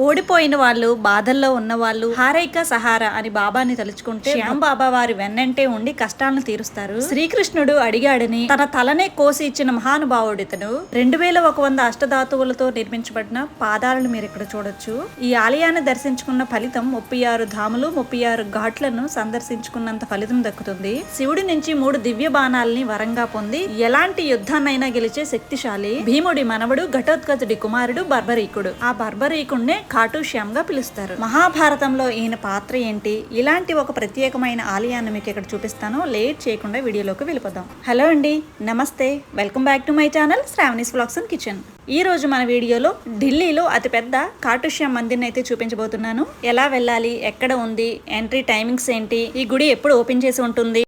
ఓడిపోయిన వాళ్ళు, బాధల్లో ఉన్న వాళ్ళు హారైక సహారా అని బాబాని తలుచుకుంటే శ్యామ్ బాబా వారి వెన్నంటే ఉండి కష్టాలను తీరుస్తారు. శ్రీకృష్ణుడు అడిగాడని తన తలనే కోసి ఇచ్చిన మహానుభావుడితను 2100 అష్టధాతువులతో నిర్మించబడిన పాదాలను మీరు ఇక్కడ చూడొచ్చు. ఈ ఆలయాన్ని దర్శించుకున్న ఫలితం 36 ధాములు 36 ఘాట్లను సందర్శించుకున్నంత ఫలితం దక్కుతుంది. శివుడి నుంచి 3 దివ్య బాణాలని వరంగా పొంది ఎలాంటి యుద్ధాన్నైనా గెలిచే శక్తిశాలి భీముడి మనవడు ఘటోత్కచుడి కుమారుడు బర్బరీకుడు. ఆ బర్బరీకుడినే ఖాటు శ్యామ్ గా పిలుస్తారు. మహాభారతంలో ఈయన పాత్ర ఏంటి, ఇలాంటి ఒక ప్రత్యేకమైన ఆలయాన్ని మీకు ఇక్కడ చూపిస్తాను. లేట్ చేయకుండా వీడియోలోకి వెళ్ళిపోదాం. హలో అండి, నమస్తే, welcome back to my channel Sravani's vlogs and kitchen. ఈ రోజు మన వీడియోలో ఢిల్లీలో అతిపెద్ద ఖాటు శ్యామ్ మందిర్ని అయితే చూపించబోతున్నాను. ఎలా వెళ్ళాలి, ఎక్కడ ఉంది, ఎంట్రీ టైమింగ్స్ ఏంటి, ఈ గుడి ఎప్పుడు ఓపెన్ చేసి ఉంటుంది,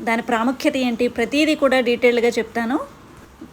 దాని ప్రాముఖ్యత ఏంటి, ప్రతిదీ కూడా డీటెయిల్ గా చెప్తాను.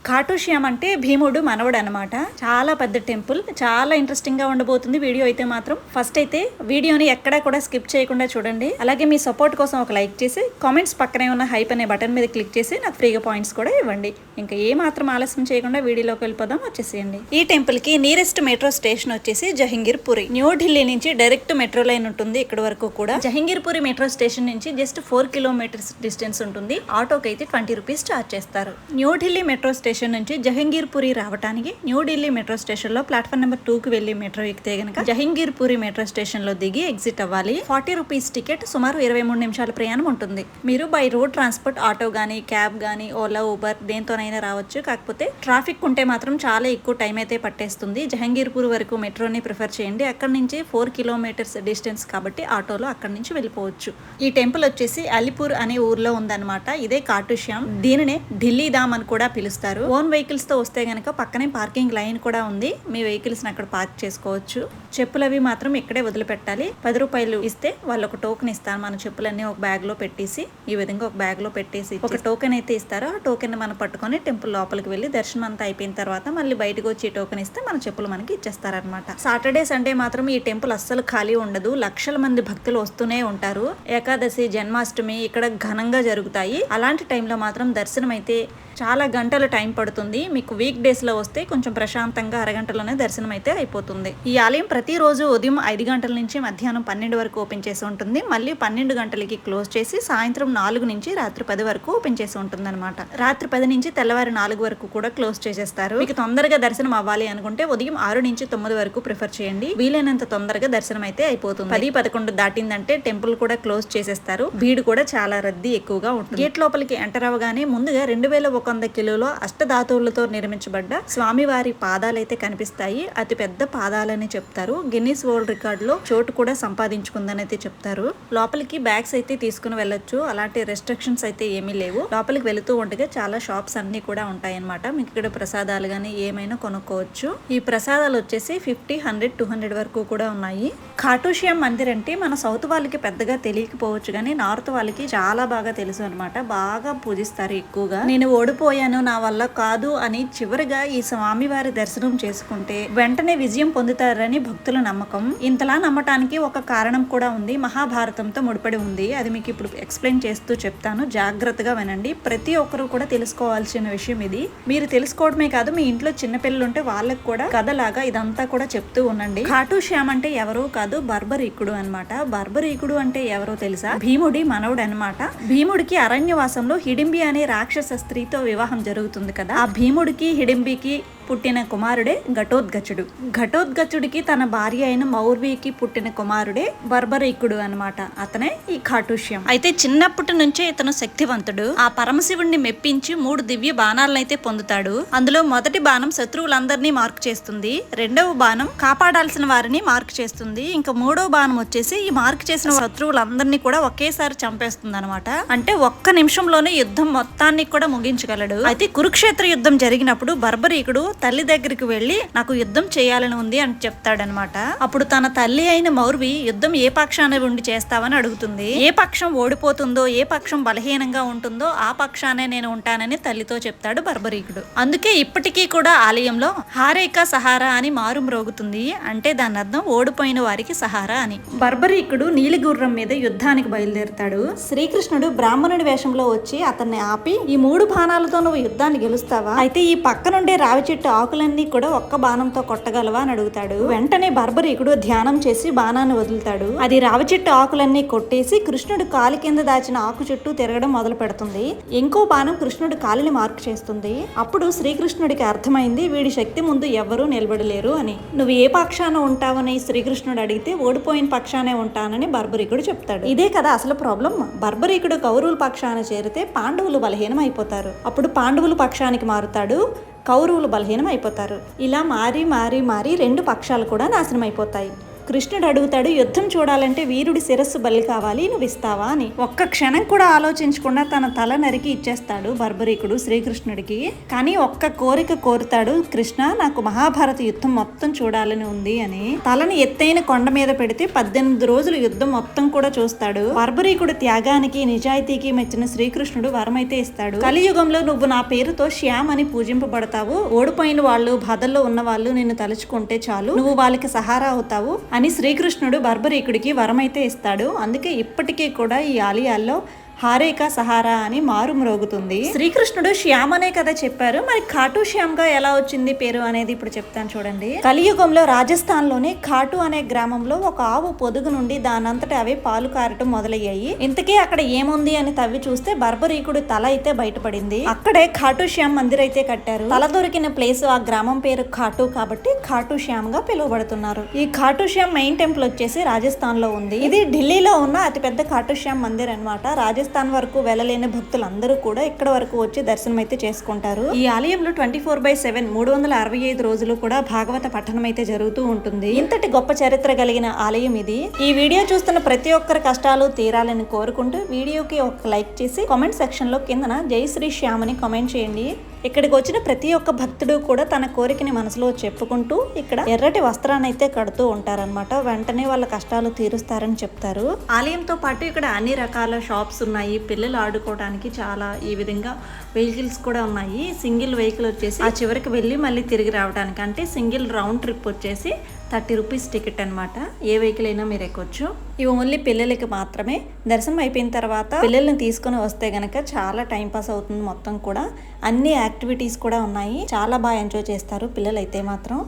ఖాటు శ్యామ్ అంటే భీముడు మనవడు అనమాట. చాలా పెద్ద టెంపుల్, చాలా ఇంట్రెస్టింగ్ గా ఉండబోతుంది వీడియో అయితే మాత్రం. ఫస్ట్ అయితే వీడియోని ఎక్కడా కూడా స్కిప్ చేయకుండా చూడండి. అలాగే మీ సపోర్ట్ కోసం ఒక లైక్ చేసి కామెంట్స్ పక్కనే ఉన్న హైప్ అనే బటన్ మీద క్లిక్ చేసి నాకు ఫ్రీగా పాయింట్స్ కూడా ఇవ్వండి. ఇంకా ఏ మాత్రం ఆలస్యం చేయకుండా వీడియోలోకి వెళ్ళిపోదాం, వచ్చేసేయండి. ఈ టెంపుల్ కి నియరెస్ట్ మెట్రో స్టేషన్ వచ్చేసి జహంగీర్ పురి. న్యూఢిల్లీ నుంచి డైరెక్ట్ మెట్రో లైన్ ఉంటుంది ఇక్కడ వరకు కూడా. జహంగీర్ పురి మెట్రో స్టేషన్ నుంచి జస్ట్ 4 కిలోమీటర్స్ డిస్టెన్స్ ఉంటుంది. ఆటోకి అయితే 20 రూపీస్ చార్జ్ చేస్తారు. న్యూఢిల్లీ మెట్రో స్టేషన్ నుంచి జహంగీర్ పురి రావడానికి న్యూఢిల్లీ మెట్రో స్టేషన్ లో ప్లాట్ఫామ్ నెంబర్ 2 కి వెళ్లి మెట్రో ఎక్కితే గనక జహంగీర్ పురి మెట్రో స్టేషన్ లో దిగి ఎగ్జిట్ అవ్వాలి. 40 రూపీస్ టికెట్, సుమారు 23 నిమిషాల ప్రయాణం ఉంటుంది. మీరు బై రోడ్ ట్రాన్స్పోర్ట్, ఆటో గానీ, క్యాబ్ గానీ, ఓలా, ఊబర్ దేంతోనైనా రావచ్చు. కాకపోతే ట్రాఫిక్ ఉంటే మాత్రం చాలా ఎక్కువ టైం అయితే పట్టేస్తుంది. జహంగీర్ పురి వరకు మెట్రోని ప్రిఫర్ చేయండి. అక్కడ నుంచి 4 కిలోమీటర్స్ డిస్టెన్స్ కాబట్టి ఆటోలో అక్కడ నుంచి వెళ్ళిపోవచ్చు. ఈ టెంపుల్ వచ్చేసి అలీపూర్ అనే ఊర్లో ఉందన్నమాట. ఇదే ఖాటు శ్యామ్. దీనినే ఢిల్లీ ధామ్ అని కూడా పిలుస్తారు. ఓన్ వెహికల్స్ తో వస్తే గనక పక్కనే పార్కింగ్ లైన్ కూడా ఉంది. మీ వెహికల్స్ ని అక్కడ పార్క్ చేసుకోవచ్చు. చెప్పులవి మాత్రం ఇక్కడే వదిలిపెట్టాలి. 10 రూపాయలు ఇస్తే వాళ్ళు ఒక టోకెన్ ఇస్తారు. మన చెప్పులన్నీ ఒక బ్యాగ్ లో పెట్టేసి, ఈ విధంగా ఒక బ్యాగ్ లో పెట్టేసి ఒక టోకెన్ అయితే ఇస్తారు. ఆ టోకెన్ మనం పట్టుకొని టెంపుల్ లోపలికి వెళ్ళి దర్శనం అంతా అయిపోయిన తర్వాత మళ్ళీ బయటకు వచ్చి టోకెన్ ఇస్తే మన చెప్పులు మనకి ఇచ్చేస్తారనమాట. సాటర్డే సండే మాత్రం ఈ టెంపుల్ అస్సలు ఖాళీ ఉండదు. లక్షల మంది భక్తులు వస్తూనే ఉంటారు. ఏకాదశి, జన్మాష్టమి ఇక్కడ ఘనంగా జరుగుతాయి. అలాంటి టైంలో మాత్రం దర్శనం అయితే చాలా గంటలు టైం పడుతుంది. మీకు వీక్ డేస్ లో వస్తే కొంచెం ప్రశాంతంగా అరగంటలోనే దర్శనం అయితే అయిపోతుంది. ఈ ఆలయం ప్రతిరోజు ఉదయం 5 గంటల నుంచి మధ్యాహ్నం 12 వరకు ఓపెన్ చేసి ఉంటుంది. మళ్ళీ 12 గంటలకి క్లోజ్ చేసి సాయంత్రం 4 నుంచి రాత్రి 10 వరకు ఓపెన్ చేసి ఉంటుంది అనమాట. రాత్రి 10 నుంచి తెల్లవారు 4 వరకు కూడా క్లోజ్ చేసేస్తారు. మీకు తొందరగా దర్శనం అవ్వాలి అనుకుంటే ఉదయం 6 నుంచి 9 వరకు ప్రిఫర్ చేయండి. వీలైనంత తొందరగా దర్శనం అయితే అయిపోతుంది. 10-11 దాటిందంటే టెంపుల్ కూడా క్లోజ్ చేసేస్తారు. భీడు కూడా చాలా రద్దీ ఎక్కువగా ఉంటుంది. గేట్ లోపలికి ఎంటర్ అవ్వగానే ముందుగా 2100 కిలోలో అష్టధాతువులతో నిర్మించబడ్డ స్వామివారి పాదాలైతే కనిపిస్తాయి. అతి పెద్ద పాదాలని చెప్తారు. గిన్నిస్ వరల్డ్ రికార్డ్ లో చోటు కూడా సంపాదించుకుందని అయితే చెప్తారు. లోపలికి బ్యాగ్స్ అయితే తీసుకుని వెళ్ళొచ్చు. అలాంటి రెస్ట్రిక్షన్స్ అయితే ఏమీ లేవు. లోపలికి వెళుతూ ఉండగా చాలా షాప్స్ అన్ని కూడా ఉంటాయి అనమాట. మీకు ఇక్కడ ప్రసాదాలు గానీ ఏమైనా కొనుక్కోవచ్చు. ఈ ప్రసాదాలు వచ్చేసి 50, 100, 200 వరకు కూడా ఉన్నాయి. ఖాటు శ్యామ్ మందిర్ అంటే మన సౌత్ వాళ్ళకి పెద్దగా తెలియకపోవచ్చు కానీ నార్త్ వాళ్ళకి చాలా బాగా తెలుసు అనమాట. బాగా పూజిస్తారు ఎక్కువగా. నేను ఓడిపోయాను, నా వల్ల కాదు అని చివరిగా ఈ స్వామివారి దర్శనం చేసుకుంటే వెంటనే విజయం పొందుతారని భక్తుల నమ్మకం. ఇంతలా నమ్మటానికి ఒక కారణం కూడా ఉంది. మహాభారతంతో ముడిపడి ఉంది. అది మీకు ఇప్పుడు ఎక్స్ప్లెయిన్ చేస్తూ చెప్తాను, జాగ్రత్తగా వినండి. ప్రతి ఒక్కరు కూడా తెలుసుకోవాల్సిన విషయం ఇది. మీరు తెలుసుకోవడమే కాదు, మీ ఇంట్లో చిన్నపిల్లలు ఉంటే వాళ్ళకి కూడా కథలాగా ఇదంతా కూడా చెప్తూ ఉండండి. ఖాటు శ్యామ్ అంటే ఎవరో కాదు, బర్బరీకుడు అనమాట. బర్బరీకుడు అంటే ఎవరో తెలుసా? భీముడి మనవుడు అనమాట. భీముడికి అరణ్యవాసంలో హిడింబి అనే రాక్షస స్త్రీతో వివాహం జరుగుతుంది కదా. ఆ భీముడికి హిడింబికి పుట్టిన కుమారుడే ఘటోత్కచుడు. ఘటోత్కచుడికి తన భార్య అయిన మౌర్వికి పుట్టిన కుమారుడే బర్బరీకుడు అనమాట. అతనే ఈ ఖాటు శ్యామ్. అయితే చిన్నప్పటి నుంచే ఇతను శక్తివంతుడు. ఆ పరమశివుణ్ణి మెప్పించి 3 దివ్య బాణాలను అయితే పొందుతాడు. అందులో మొదటి బాణం శత్రువులందరినీ మార్క్ చేస్తుంది. రెండవ బాణం కాపాడాల్సిన వారిని మార్క్ చేస్తుంది. ఇంకా 3వ బాణం వచ్చేసి ఈ మార్క్ చేసిన శత్రువులందరినీ కూడా ఒకేసారి చంపేస్తుంది అనమాట. అంటే ఒక్క నిమిషంలోనే యుద్ధం మొత్తాన్ని కూడా ముగించగలడు. అయితే కురుక్షేత్ర యుద్ధం జరిగినప్పుడు బర్బరీకుడు తల్లి దగ్గరికి వెళ్లి నాకు యుద్ధం చేయాలని ఉంది అని చెప్తాడనమాట. అప్పుడు తన తల్లి అయిన మౌర్వి యుద్ధం ఏ పక్షాన ఉండి చేస్తావని అడుగుతుంది. ఏ పక్షం ఓడిపోతుందో, ఏ పక్షం బలహీనంగా ఉంటుందో ఆ పక్షానే నేను ఉంటానని తల్లితో చెప్తాడు బర్బరీకుడు. అందుకే ఇప్పటికీ కూడా ఆలయంలో హారైక సహారా అని మారు మ్రోగుతుంది. అంటే దాని అర్థం ఓడిపోయిన వారికి సహారా అని. బర్బరీకుడు నీలిగుర్రం మీద యుద్ధానికి బయలుదేరుతాడు. శ్రీకృష్ణుడు బ్రాహ్మణుడి వేషంలో వచ్చి అతన్ని ఆపి, ఈ 3 బాణాలతో నువ్వు యుద్ధాన్ని గెలుస్తావా? అయితే ఈ పక్క నుండే రావి చెట్టు చెట్టు ఆకులన్నీ కూడా ఒక్క బాణంతో కొట్టగలవా అని అడుగుతాడు. వెంటనే బర్బరీకుడు ధ్యానం చేసి బాణాన్ని వదులుతాడు. అది రావి చెట్టు ఆకులన్నీ కొట్టేసి కృష్ణుడు కాలి కింద దాచిన ఆకు చుట్టూ తిరగడం మొదలు పెడుతుంది. ఇంకో బాణం కృష్ణుడు కాలిని మార్క్ చేస్తుంది. అప్పుడు శ్రీకృష్ణుడికి అర్థమైంది వీడి శక్తి ముందు ఎవ్వరూ నిలబడలేరు అని. నువ్వు ఏ పక్షాన ఉంటావని శ్రీకృష్ణుడు అడిగితే ఓడిపోయిన పక్షానే ఉంటానని బర్బరీకుడు చెప్తాడు. ఇదే కదా అసలు ప్రాబ్లం. బర్బరీకుడు కౌరవుల పక్షాన చేరితే పాండవులు బలహీనం అయిపోతారు. అప్పుడు పాండవుల పక్షానికి మారుతాడు, కౌరవులు బలహీనం అయిపోతారు. ఇలా మారి మారి మారి రెండు పక్షాలు కూడా నాశనం అయిపోతాయి. కృష్ణుడు అడుగుతాడు, యుద్ధం చూడాలంటే వీరుడి శిరస్సు బలి కావాలి, నువ్వు ఇస్తావా అని. ఒక్క క్షణం కూడా ఆలోచించకుండా తన తల నరికి ఇచ్చేస్తాడు బర్బరీకుడు శ్రీకృష్ణుడికి. కానీ ఒక్క కోరిక కోరుతాడు, కృష్ణ నాకు మహాభారత యుద్ధం మొత్తం చూడాలని ఉంది అని. తలని ఎత్తైన కొండ మీద పెడితే 18 రోజులు యుద్ధం మొత్తం కూడా చూస్తాడు. బర్బరీకుడు త్యాగానికి నిజాయితీకి మెచ్చిన శ్రీకృష్ణుడు వరమైతే ఇస్తాడు. కలియుగంలో నువ్వు నా పేరుతో శ్యామ్ అని పూజింపబడతావు. ఓడిపోయిన వాళ్ళు, బాధల్లో ఉన్న వాళ్ళు నిన్ను తలుచుకుంటే చాలు, నువ్వు వాళ్ళకి సహారా అవుతావు అని శ్రీకృష్ణుడు బర్బరీకుడికి వరమైతే ఇస్తాడు. అందుకే ఇప్పటికీ కూడా ఈ ఆలయాల్లో హారేక సహారా అని మారు మ్రోగుతుంది. శ్రీకృష్ణుడు శ్యామ్ అనే కదా చెప్పారు, మరి ఖాటు శ్యామ్ గా ఎలా వచ్చింది పేరు అనేది ఇప్పుడు చెప్తాను చూడండి. కలియుగంలో రాజస్థాన్ లోని ఖాటు అనే గ్రామంలో ఒక ఆవు పొదుగు నుండి దానంతటా అవే పాలు కారటం మొదలయ్యాయి. ఇంతకీ అక్కడ ఏముంది అని తవ్వి చూస్తే బర్బరీకుడు తల అయితే బయటపడింది. అక్కడే ఖాటు శ్యామ్ మందిర్ అయితే కట్టారు. తల దొరికిన ప్లేస్ ఆ గ్రామం పేరు ఖాటు కాబట్టి ఖాటు శ్యామ్ గా పిలువబడుతున్నారు. ఈ ఖాటు శ్యామ్ మెయిన్ టెంపుల్ వచ్చేసి రాజస్థాన్ లో ఉంది. ఇది ఢిల్లీలో ఉన్న అతిపెద్ద ఖాటు శ్యామ్ మందిర్ అన్నమాట. రాజస్థాన్ వరకు వెళ్ళలేని భక్తులందరూ కూడా ఇక్కడ వరకు వచ్చి దర్శనం అయితే చేసుకుంటారు. ఈ ఆలయంలో 24/7 365 రోజులు కూడా భాగవత పఠనం అయితే జరుగుతూ ఉంటుంది. ఇంతటి గొప్ప చరిత్ర కలిగిన ఆలయం ఇది. ఈ వీడియో చూస్తున్న ప్రతి ఒక్కరి కష్టాలు తీరాలని కోరుకుంటూ వీడియోకి ఒక లైక్ చేసి కామెంట్ సెక్షన్ లో కిందన జై శ్రీ శ్యామ్ అని కామెంట్ చేయండి. ఇక్కడికి వచ్చిన ప్రతి ఒక్క భక్తుడు కూడా తన కోరికని మనసులో చెప్పుకుంటూ ఇక్కడ ఎర్రటి వస్త్రాన్ని అయితే కడుతూ ఉంటారనమాట. వెంటనే వాళ్ళ కష్టాలు తీరుస్తారని చెప్తారు. ఆలయంతో పాటు ఇక్కడ అన్ని రకాల షాప్స్ ఉన్నాయి. పిల్లలు ఆడుకోవడానికి చాలా ఈ విధంగా వెహికల్స్ కూడా ఉన్నాయి. సింగిల్ వెహికల్ వచ్చేసి ఆ చివరికి వెళ్ళి మళ్ళీ తిరిగి రావడానికి, అంటే సింగిల్ రౌండ్ ట్రిప్ వచ్చేసి 30 రూపీస్ టికెట్ అనమాట. ఏ వెహికల్ అయినా మీరు ఎక్కొచ్చు. ఇవి ఓన్లీ పిల్లలకి మాత్రమే. దర్శనం అయిపోయిన తర్వాత పిల్లల్ని తీసుకుని వస్తే గనక చాలా టైం పాస్ అవుతుంది. మొత్తం కూడా అన్ని యాక్టివిటీస్ కూడా ఉన్నాయి. చాలా బాగా ఎంజాయ్ చేస్తారు పిల్లలు అయితే మాత్రం.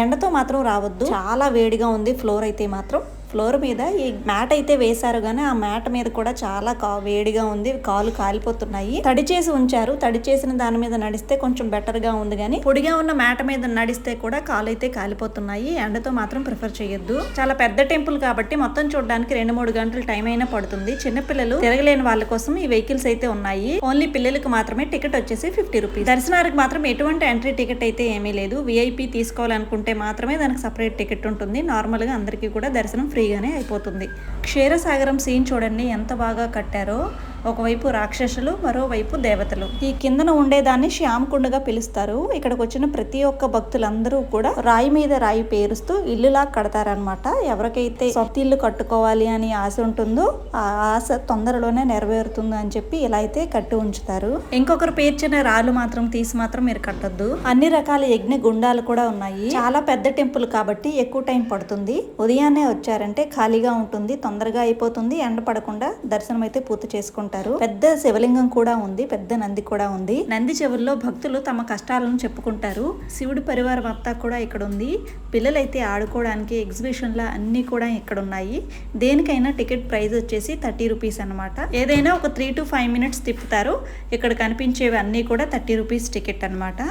ఎండతో మాత్రం రావద్దు, చాలా వేడిగా ఉంది. ఫ్లోర్ అయితే మాత్రం ఫ్లోర్ మీద ఈ మ్యాట్ అయితే వేశారు, కానీ ఆ మ్యాట్ మీద కూడా చాలా వేడిగా ఉంది. కాలు కాలిపోతున్నాయి. తడి చేసి ఉంచారు. తడి చేసిన దాని మీద నడిస్తే కొంచెం బెటర్ గా ఉంది, కానీ పొడిగా ఉన్న మ్యాట్ మీద నడిస్తే కూడా కాలు అయితే కాలిపోతున్నాయి. ఎండతో మాత్రం ప్రిఫర్ చేయొద్దు. చాలా పెద్ద టెంపుల్ కాబట్టి మొత్తం చూడడానికి 2-3 గంటలు టైం అయినా పడుతుంది. చిన్నపిల్లలు తిరగలేని వాళ్ళ కోసం ఈ వెహికల్స్ అయితే ఉన్నాయి. ఓన్లీ పిల్లలకు మాత్రమే. టికెట్ వచ్చేసి 50 రూపీస్. దర్శనానికి మాత్రం ఎటువంటి ఎంట్రీ టికెట్ అయితే ఏమీ లేదు. విఐపి తీసుకోవాలనుకుంటే మాత్రమే దానికి సపరేట్ టికెట్ ఉంటుంది. నార్మల్ గా అందరికీ కూడా దర్శనం ఫ్రీగానే అయిపోతుంది. క్షీరసాగరం సీన్ చూడండి ఎంత బాగా కట్టారో. ఒకవైపు రాక్షసులు, మరోవైపు దేవతలు. ఈ కిందన ఉండేదాన్ని శ్యామకుండగా పిలుస్తారు. ఇక్కడికి వచ్చిన ప్రతి ఒక్క భక్తులందరూ కూడా రాయి మీద రాయి పేరుస్తూ ఇల్లులా కడతారనమాట. ఎవరికైతే సొంత ఇల్లు కట్టుకోవాలి అని ఆశ ఉంటుందో ఆ ఆశ తొందరలోనే నెరవేరుతుంది అని చెప్పి ఇలా అయితే కట్టి ఉంచుతారు. ఇంకొకరు పేర్చిన రాళ్ళు మాత్రం తీసి మాత్రం మీరు కట్టొద్దు. అన్ని రకాల యజ్ఞ గుండాలు కూడా ఉన్నాయి. చాలా పెద్ద టెంపుల్ కాబట్టి ఎక్కువ టైం పడుతుంది. ఉదయాన్నే వచ్చారంటే ఖాళీగా ఉంటుంది, తొందరగా అయిపోతుంది. ఎండ పడకుండా దర్శనం అయితే పూర్తి చేసుకుంటారు. పెద్ద శివలింగం కూడా ఉంది, పెద్ద నంది కూడా ఉంది. నంది చెవుల్లో భక్తులు తమ కష్టాలను చెప్పుకుంటారు. శివుడి పరివారం అంతా కూడా ఇక్కడ ఉంది. పిల్లలైతే ఆడుకోవడానికి ఎగ్జిబిషన్ల అన్ని కూడా ఇక్కడ ఉన్నాయి. దేనికైనా టికెట్ ప్రైస్ వచ్చేసి 30 రూపీస్ అనమాట. ఏదైనా ఒక 3 to 5 మినిట్స్ తిప్పుతారు. ఇక్కడ కనిపించేవి అన్ని కూడా 30 రూపీస్ టికెట్ అనమాట.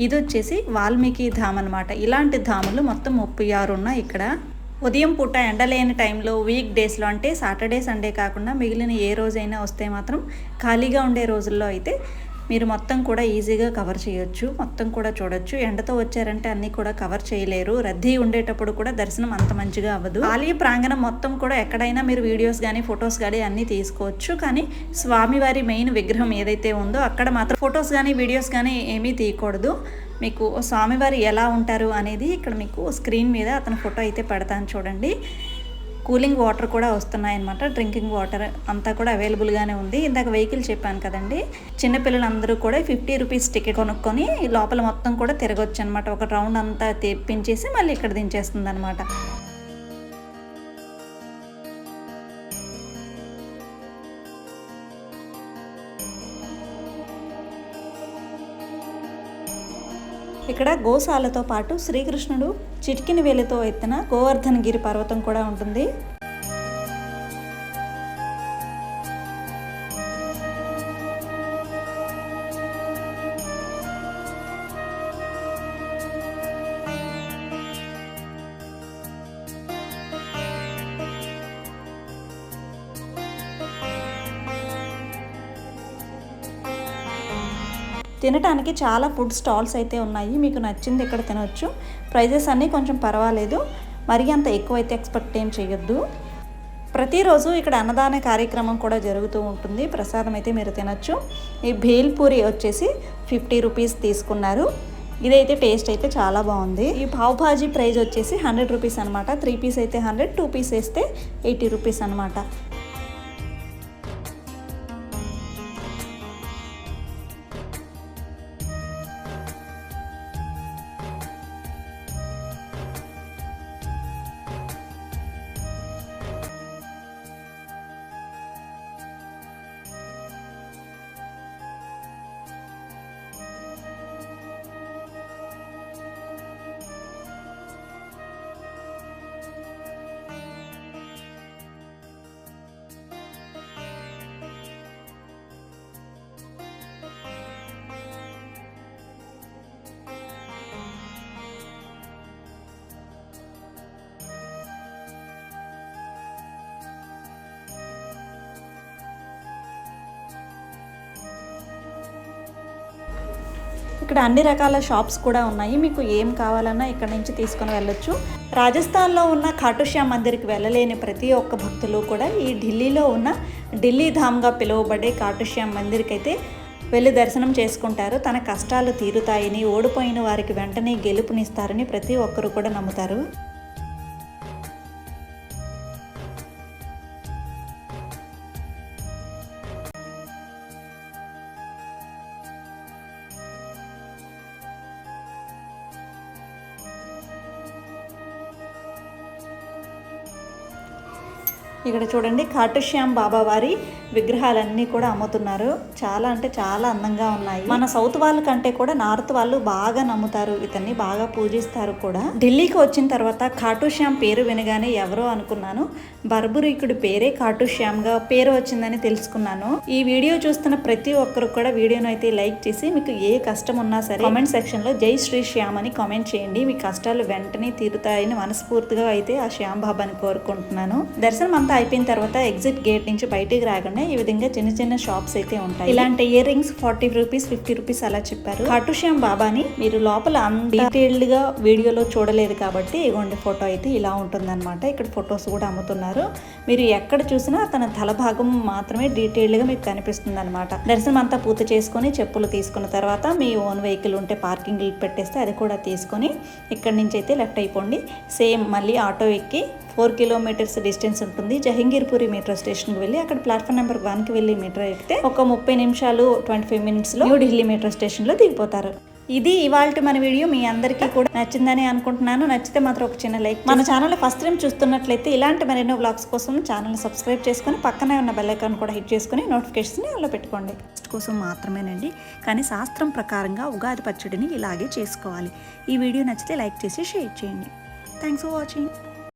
ఇది వచ్చేసి వాల్మీకి ధామ్ అనమాట. ఇలాంటి ధాములు మొత్తం 36 ఉన్నాయి ఇక్కడ. ఉదయం పూట ఎండలేని టైంలో వీక్ డేస్లో, అంటే సాటర్డే సండే కాకుండా మిగిలిన ఏ రోజైనా వస్తే మాత్రం ఖాళీగా ఉండే రోజుల్లో అయితే మీరు మొత్తం కూడా ఈజీగా కవర్ చేయొచ్చు, మొత్తం కూడా చూడొచ్చు. ఎండతో వచ్చారంటే అన్నీ కూడా కవర్ చేయలేరు. రద్దీ ఉండేటప్పుడు కూడా దర్శనం అంత మంచిగా అవ్వదు. ఆలయ ప్రాంగణం మొత్తం కూడా ఎక్కడైనా మీరు వీడియోస్ కానీ ఫొటోస్ కానీ అన్నీ తీసుకోవచ్చు. కానీ స్వామివారి మెయిన్ విగ్రహం ఏదైతే ఉందో అక్కడ మాత్రం ఫొటోస్ కానీ వీడియోస్ కానీ ఏమీ తీయకూడదు. మీకు స్వామివారు ఎలా ఉంటారు అనేది ఇక్కడ మీకు స్క్రీన్ మీద అతని ఫోటో అయితే పెడతాను చూడండి. కూలింగ్ వాటర్ కూడా వస్తున్నాయన్నమాట. డ్రింకింగ్ వాటర్ అంతా కూడా అవైలబుల్గానే ఉంది. ఇందాక వెహికల్ చెప్పాను కదండి. చిన్నపిల్లలందరూ కూడా 50 రూపీస్ టికెట్ కొనుక్కొని లోపల మొత్తం కూడా తిరగొచ్చు అనమాట. ఒక రౌండ్ అంతా తెప్పించేసి మళ్ళీ ఇక్కడ దించేస్తుంది అనమాట. ఇక్కడ గోశాలతో పాటు శ్రీకృష్ణుడు చిటికిన వేలితో ఎత్తిన గోవర్ధనగిరి పర్వతం కూడా ఉంటుంది. తినడానికి చాలా ఫుడ్ స్టాల్స్ అయితే ఉన్నాయి. మీకు నచ్చింది ఇక్కడ తినవచ్చు. ప్రైజెస్ అన్నీ కొంచెం పర్వాలేదు, మరీ అంత ఎక్కువైతే ఎక్స్పెక్ట్ ఏం చేయొద్దు. ప్రతిరోజు ఇక్కడ అన్నదాన కార్యక్రమం కూడా జరుగుతూ ఉంటుంది. ప్రసాదం అయితే మీరు తినచ్చు. ఈ భేల్పూరి వచ్చేసి 50 రూపీస్ తీసుకున్నారు. ఇదైతే టేస్ట్ అయితే చాలా బాగుంది. ఈ పావ్ భాజీ ప్రైస్ వచ్చేసి 100 రూపీస్ అనమాట. 3 పీస్ అయితే 100, 2 పీస్ వేస్తే 80 రూపీస్ అనమాట. ఇక్కడ అన్ని రకాల షాప్స్ కూడా ఉన్నాయి. మీకు ఏం కావాలన్నా ఇక్కడ నుంచి తీసుకొని వెళ్ళొచ్చు. రాజస్థాన్లో ఉన్న ఖాటు శ్యామ్ మందిర్కి వెళ్ళలేని ప్రతి ఒక్క భక్తులు కూడా ఈ ఢిల్లీలో ఉన్న ఢిల్లీ ధామ్గా పిలువబడే ఖాటు శ్యామ్ మందిర్కి అయితే వెళ్ళి దర్శనం చేసుకుంటారు. తన కష్టాలు తీరుతాయని, ఓడిపోయిన వారికి వెంటనే గెలుపునిస్తారని ప్రతి ఒక్కరు కూడా నమ్ముతారు. ఇక్కడ చూడండి, ఖాటు శ్యామ్ బాబా వారి విగ్రహాలన్నీ కూడా అమ్ముతున్నారు. చాలా అంటే చాలా అందంగా ఉన్నాయి. మన సౌత్ వాళ్ళ కంటే కూడా నార్త్ వాళ్ళు బాగా నమ్ముతారు, ఇతన్ని బాగా పూజిస్తారు కూడా. ఢిల్లీకి వచ్చిన తర్వాత ఖాటు శ్యామ్ పేరు వినగానే ఎవరో అనుకున్నాను, బర్బరీకుడి పేరే ఖాటు శ్యామ్గా పేరు వచ్చిందని తెలుసుకున్నాను. ఈ వీడియో చూస్తున్న ప్రతి ఒక్కరు కూడా వీడియోను అయితే లైక్ చేసి, మీకు ఏ కష్టం ఉన్నా సరే కామెంట్ సెక్షన్ లో జై శ్రీ శ్యామ్ అని కామెంట్ చేయండి. మీ కష్టాలు వెంటనే తీరుతాయని మనస్ఫూర్తిగా అయితే ఆ శ్యామ్ బాబాని కోరుకుంటున్నాను. దర్శనం అంతా అయిపోయిన తర్వాత ఎగ్జిట్ గేట్ నుంచి బయటికి రాగానే ఈ విధంగా చిన్న చిన్న షాప్స్ అయితే ఉంటాయి. ఇలాంటి ఇయర్ రింగ్స్ 40 రూపీస్, 50 రూపీస్ అలా చెప్పారు. ఖాటు శ్యామ్ బాబాని మీరు లోపల అంత డీటెయిల్డ్ గా వీడియోలో చూడలేదు కాబట్టి ఇగోండి ఫోటో అయితే ఇలా ఉంటుందన్నమాట. ఇక్కడ ఫొటోస్ కూడా అమ్ముతున్నారు. మీరు ఎక్కడ చూసినా తన తల భాగం మాత్రమే డీటెయిల్డ్ గా మీకు కనిపిస్తుంది అనమాట. దర్శనం అంతా పూర్తి చేసుకుని చెప్పులు తీసుకున్న తర్వాత మీ ఓన్ వెహికల్ ఉంటే పార్కింగ్ పెట్టేస్తే అది కూడా తీసుకొని ఇక్కడ నుంచి అయితే లెఫ్ట్ అయిపోండి. సేమ్ మళ్ళీ ఆటో ఎక్కి 4 కిలోమీటర్స్ డిస్టెన్స్ ఉంటుంది. జహంగీర్పురి మెట్రో స్టేషన్కి వెళ్ళి అక్కడ ప్లాట్ఫామ్ నెంబర్ 1కి వెళ్ళి మెట్రో ఎక్కితే ఒక 30 నిమిషాలు 25 మినిట్స్లో న్యూ ఢిల్లీ మెట్రో స్టేషన్లో దిగిపోతారు. ఇది ఇవాల్టి మన వీడియో. మీ అందరికీ కూడా నచ్చిందని అనుకుంటున్నాను. నచ్చితే మాత్రం ఒక చిన్న లైక్. మన ఛానల్ ఫస్ట్ టైం చూస్తున్నట్లయితే ఇలాంటి మరెన్నో వ్లాగ్స్ కోసం ఛానల్ సబ్స్క్రైబ్ చేసుకొని పక్కనే ఉన్న బెల్ ఐకాన్ కూడా హిట్ చేసుకుని నోటిఫికేషన్ని అలా పెట్టుకోండి. కోసం మాత్రమేనండి, కానీ శాస్త్రం ప్రకారంగా ఉగాది పచ్చడిని ఇలాగే చేసుకోవాలి. ఈ వీడియో నచ్చితే లైక్ చేసి షేర్ చేయండి. Thanks for watching.